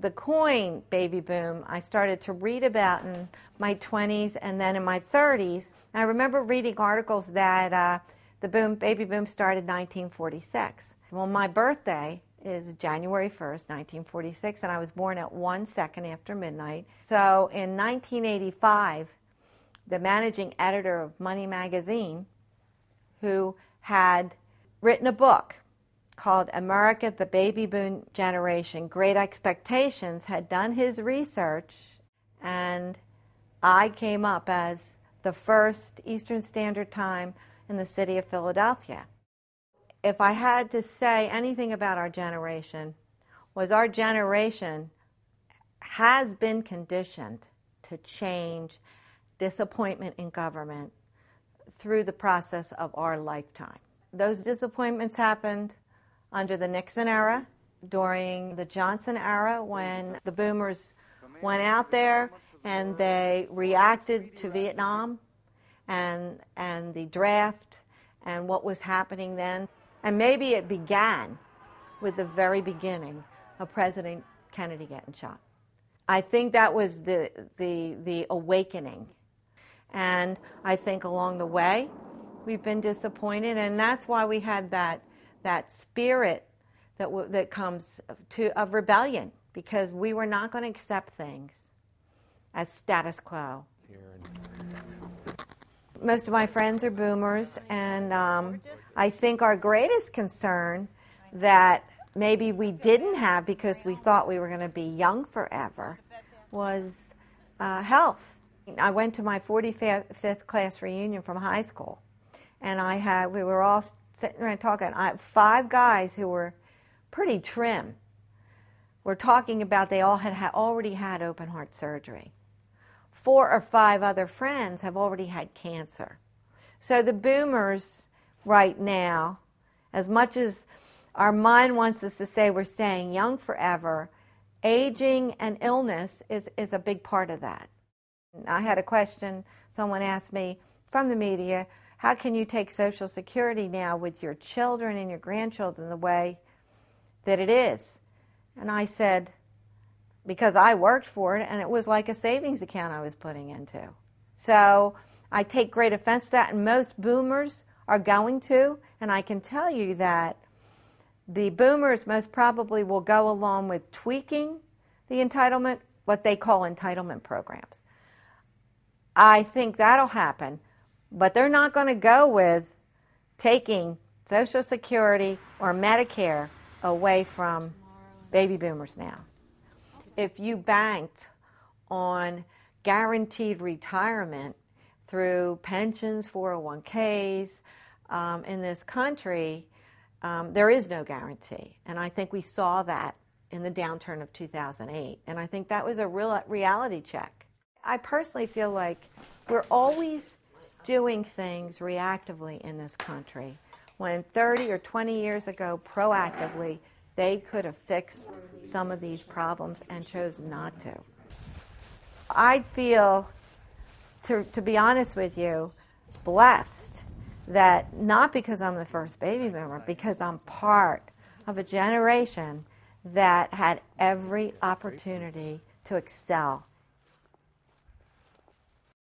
the coin baby boom I started to read about in my 20s and then in my 30s. And I remember reading articles that the baby boom started in 1946. Well, my birthday is January 1st, 1946, and I was born at 1 second after midnight. So in 1985, the managing editor of Money magazine, who had written a book called America, the Baby Boom Generation, Great Expectations, had done his research, and I came up as the first Eastern Standard Time in the city of Philadelphia. If I had to say anything about our generation, was our generation has been conditioned to change disappointment in government through the process of our lifetime. Those disappointments happened under the Nixon era, during the Johnson era, when the boomers went out there and they reacted to Vietnam and the draft and what was happening then. And maybe it began with the very beginning of President Kennedy getting shot. I think that was the awakening. And I think along the way, we've been disappointed, and that's why we had that spirit that comes of rebellion, because we were not going to accept things as status quo. Most of my friends are boomers, and I think our greatest concern that maybe we didn't have because we thought we were going to be young forever was health. I went to my 45th class reunion from high school, and we were all sitting around talking. 5 guys who were pretty trim were talking about they all had already had open heart surgery. 4 or 5 other friends have already had cancer. So the boomers right now, as much as our mind wants us to say we're staying young forever, aging and illness is a big part of that. I had a question, someone asked me from the media, how can you take Social Security now with your children and your grandchildren the way that it is? And I said, because I worked for it, and it was like a savings account I was putting into. So I take great offense to that, and most boomers are going to, and I can tell you that the boomers most probably will go along with tweaking the entitlement, what they call entitlement programs. I think that'll happen, but they're not going to go with taking Social Security or Medicare away from baby boomers now. If you banked on guaranteed retirement through pensions, 401ks in this country, there is no guarantee. And I think we saw that in the downturn of 2008. And I think that was a real reality check. I personally feel like we're always doing things reactively in this country, when 30 or 20 years ago, proactively, they could have fixed some of these problems and chose not to. I feel, to be honest with you, blessed that not because I'm the first baby boomer, because I'm part of a generation that had every opportunity to excel